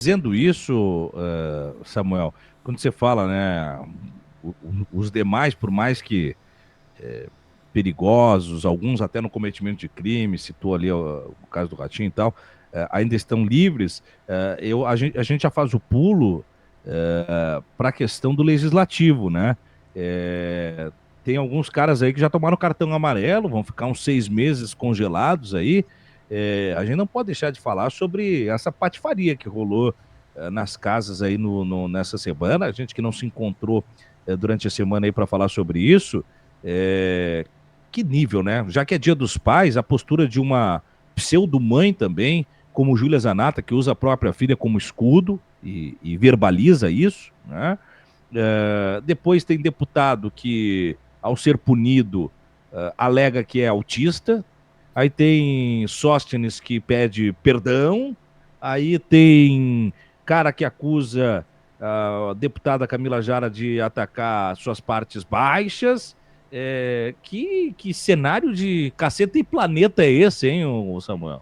Dizendo isso, Samuel, quando você fala, né, os demais, por mais que perigosos, alguns até no cometimento de crime, citou ali o caso do Ratinho e tal, ainda estão livres, a gente já faz o pulo para a questão do legislativo, né? Eh, Tem alguns caras aí que já tomaram cartão amarelo, vão ficar uns 6 meses congelados aí. A gente não pode deixar de falar sobre essa patifaria que rolou nas casas aí nessa semana. A gente que não se encontrou durante a semana aí para falar sobre isso. É, que nível, né? Já que é Dia dos Pais, a postura de uma pseudo-mãe também, como Júlia Zanata, que usa a própria filha como escudo e verbaliza isso, né? Depois tem deputado que, ao ser punido, alega que é autista. Aí tem Sóstenes que pede perdão. Aí tem cara que acusa a deputada Camila Jara de atacar suas partes baixas. Que cenário de caceta e planeta é esse, hein, Samuel?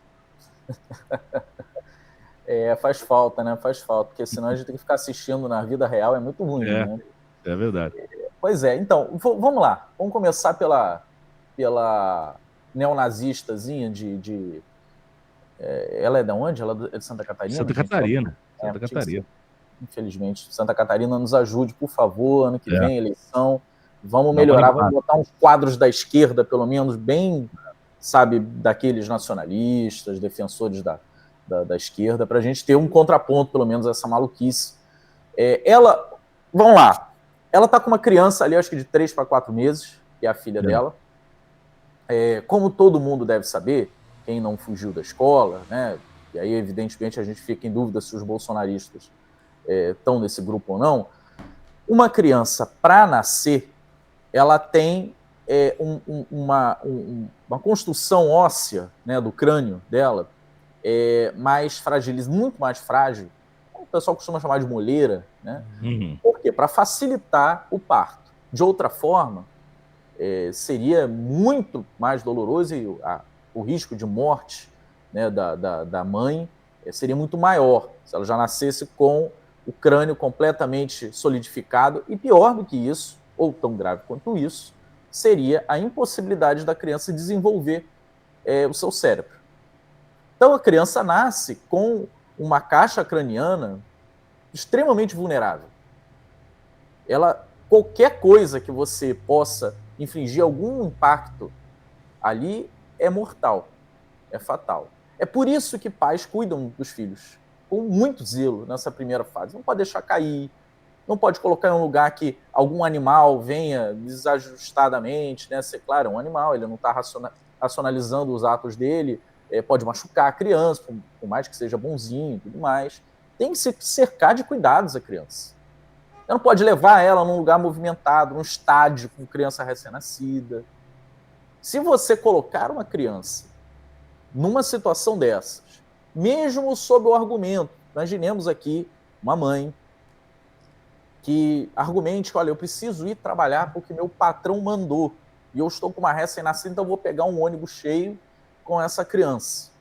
Faz falta, né? Faz falta, porque senão a gente tem que ficar assistindo na vida real, é muito ruim, É, né? é verdade. Pois é, então, vamos lá. Vamos começar pela neonazistazinha ela é de onde? Ela é de Santa Catarina, Santa gente? Catarina. É, Santa tinha que ser, Catarina. infelizmente. Santa Catarina nos ajude, por favor, ano que É. vem, eleição. Vamos Dá uma melhorar, vamos animada. botar uns quadros da esquerda, pelo menos, bem, sabe, daqueles nacionalistas, defensores da esquerda, para a gente ter um contraponto, pelo menos, a essa maluquice. Vamos lá, ela está com uma criança ali, acho que de 3 para 4 meses, que é a filha É. dela. Como todo mundo deve saber, quem não fugiu da escola, né? E aí, evidentemente, a gente fica em dúvida se os bolsonaristas estão nesse grupo ou não. Uma criança, para nascer, ela tem uma construção óssea, né, do crânio dela mais fragilizada, muito mais frágil, o pessoal costuma chamar de moleira, né? Uhum. Por quê? Para facilitar o parto. De outra forma, seria muito mais doloroso e o risco de morte, né, da mãe seria muito maior se ela já nascesse com o crânio completamente solidificado. E pior do que isso, ou tão grave quanto isso, seria a impossibilidade da criança desenvolver o seu cérebro. Então a criança nasce com uma caixa craniana extremamente vulnerável. Qualquer coisa que você possa infligir algum impacto ali é mortal, é fatal. É por isso que pais cuidam dos filhos com muito zelo nessa primeira fase. Não pode deixar cair, não pode colocar em um lugar que algum animal venha desajustadamente, né? Ser claro, é um animal, ele não está racionalizando os atos dele, pode machucar a criança, por mais que seja bonzinho e tudo mais. Tem que se cercar de cuidados a criança. Você não pode levar ela num lugar movimentado, num estádio com criança recém-nascida. Se você colocar uma criança numa situação dessas, mesmo sob o argumento, imaginemos aqui uma mãe que argumente, olha, eu preciso ir trabalhar porque meu patrão mandou e eu estou com uma recém-nascida, então eu vou pegar um ônibus cheio com essa criança.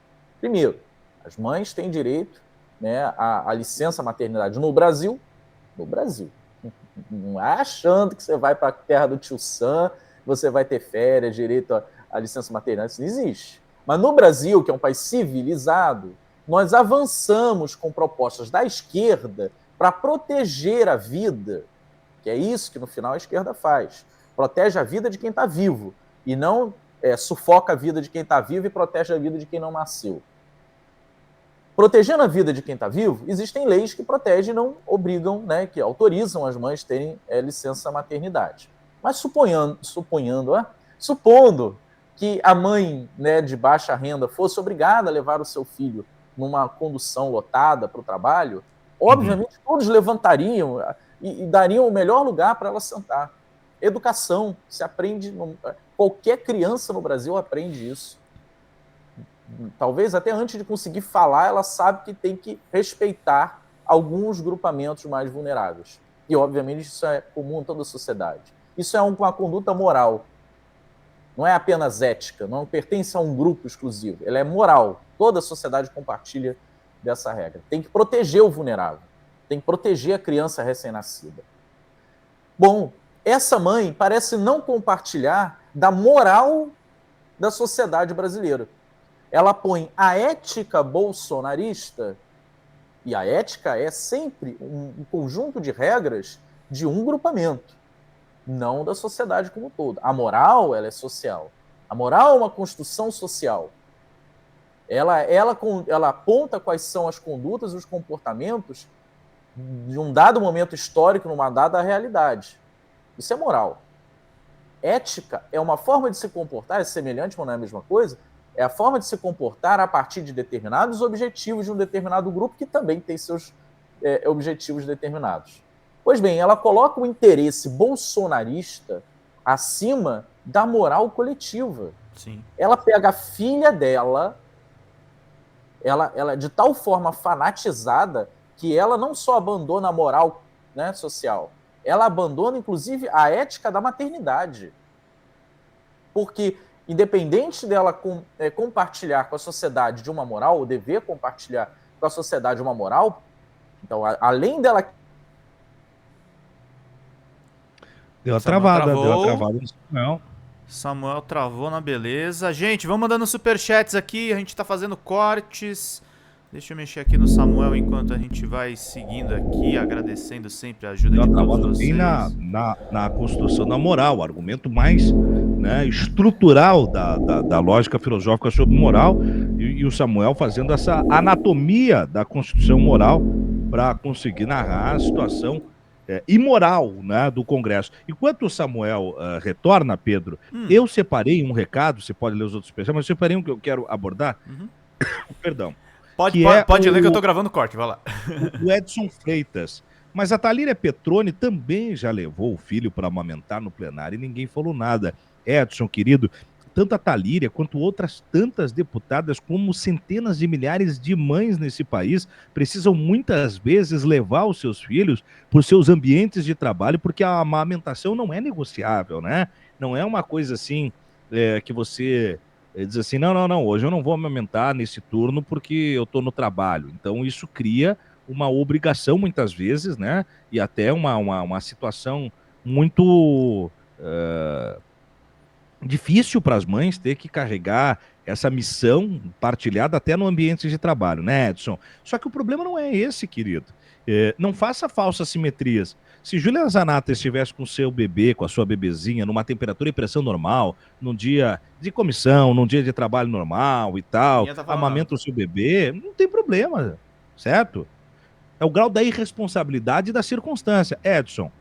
Primeiro, as mães têm direito, né, à licença maternidade no Brasil, não é achando que você vai para a terra do tio Sam, você vai ter férias, direito à licença maternidade, isso não existe. Mas no Brasil, que é um país civilizado, nós avançamos com propostas da esquerda para proteger a vida, que é isso que no final a esquerda faz. Protege a vida de quem está vivo e não sufoca a vida de quem está vivo e protege a vida de quem não nasceu. Protegendo a vida de quem está vivo, existem leis que protegem e não obrigam, né, que autorizam as mães terem licença maternidade. Mas supondo que a mãe, né, de baixa renda fosse obrigada a levar o seu filho numa condução lotada para o trabalho, Uhum. obviamente todos levantariam e dariam o melhor lugar para ela sentar. Educação se aprende, qualquer criança no Brasil aprende isso. Talvez até antes de conseguir falar, ela sabe que tem que respeitar alguns grupamentos mais vulneráveis. E, obviamente, isso é comum em toda a sociedade. Isso é uma conduta moral. Não é apenas ética, não pertence a um grupo exclusivo. Ela é moral. Toda a sociedade compartilha dessa regra. Tem que proteger o vulnerável, tem que proteger a criança recém-nascida. Bom, essa mãe parece não compartilhar da moral da sociedade brasileira. Ela põe a ética bolsonarista, e a ética é sempre um conjunto de regras de um grupamento, não da sociedade como um todo. A moral, ela é social. A moral é uma construção social. Ela aponta quais são as condutas e os comportamentos de um dado momento histórico, numa dada realidade. Isso é moral. Ética é uma forma de se comportar, é semelhante, mas não é a mesma coisa, é a forma de se comportar a partir de determinados objetivos de um determinado grupo que também tem seus objetivos determinados. Pois bem, ela coloca o interesse bolsonarista acima da moral coletiva. Sim. Ela pega a filha dela, ela de tal forma fanatizada que ela não só abandona a moral, né, social, ela abandona, inclusive, a ética da maternidade. Porque, independente dela compartilhar com a sociedade de uma moral, ou dever compartilhar com a sociedade uma moral, então, além dela... Deu uma travada no Samuel. Samuel travou na beleza. Gente, vamos mandando superchats aqui, a gente tá fazendo cortes. Deixa eu mexer aqui no Samuel enquanto a gente vai seguindo aqui, agradecendo sempre a ajuda de todos vocês. Na construção da moral, o argumento mais, né, estrutural da lógica filosófica sobre moral, e o Samuel fazendo essa anatomia da construção moral para conseguir narrar a situação imoral, né, do Congresso. Enquanto o Samuel retorna, Pedro, eu separei um recado, você pode ler os outros mas eu separei um que eu quero abordar. Perdão. Pode ler que eu tô gravando corte, vai lá. O Edson Freitas. Mas a Thalíria Petroni também já levou o filho para amamentar no plenário e ninguém falou nada. Edson, querido, tanto a Thalíria quanto outras tantas deputadas, como centenas de milhares de mães nesse país, precisam muitas vezes levar os seus filhos por seus ambientes de trabalho, porque a amamentação não é negociável, né? Não é uma coisa assim que você... diz assim, não, hoje eu não vou amamentar nesse turno porque eu estou no trabalho. Então isso cria uma obrigação muitas vezes, né? E até uma situação muito difícil para as mães ter que carregar essa missão partilhada até no ambiente de trabalho, né, Edson? Só que o problema não é esse, querido. Não faça falsas simetrias. Se Júlia Zanata estivesse com o seu bebê, com a sua bebezinha, numa temperatura e pressão normal, num dia de comissão, num dia de trabalho normal e tal, amamenta o seu bebê, não tem problema, certo? É o grau da irresponsabilidade e da circunstância. Edson,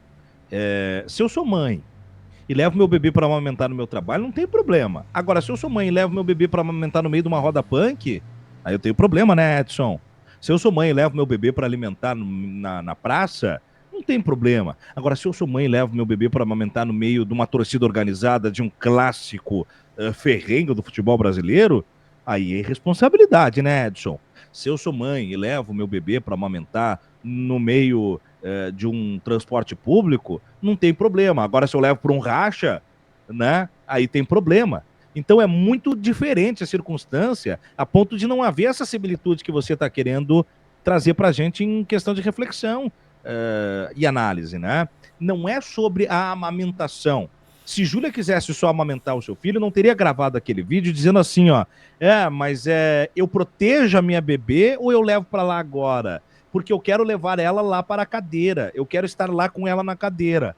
se eu sou mãe e levo meu bebê para amamentar no meu trabalho, não tem problema. Agora, se eu sou mãe e levo meu bebê para amamentar no meio de uma roda punk, aí eu tenho problema, né, Edson? Se eu sou mãe e levo meu bebê para alimentar na praça, não tem problema. Agora, se eu sou mãe e levo meu bebê para amamentar no meio de uma torcida organizada, de um clássico ferrenho do futebol brasileiro, aí é irresponsabilidade, né, Edson? Se eu sou mãe e levo meu bebê para amamentar no meio de um transporte público, não tem problema. Agora, se eu levo para um racha, né, aí tem problema. Então é muito diferente a circunstância, a ponto de não haver essa similitude que você está querendo trazer para a gente em questão de reflexão e análise, né? Não é sobre a amamentação. Se Júlia quisesse só amamentar o seu filho, não teria gravado aquele vídeo dizendo assim, ó, mas eu protejo a minha bebê ou eu levo para lá agora? Porque eu quero levar ela lá para a cadeira, eu quero estar lá com ela na cadeira.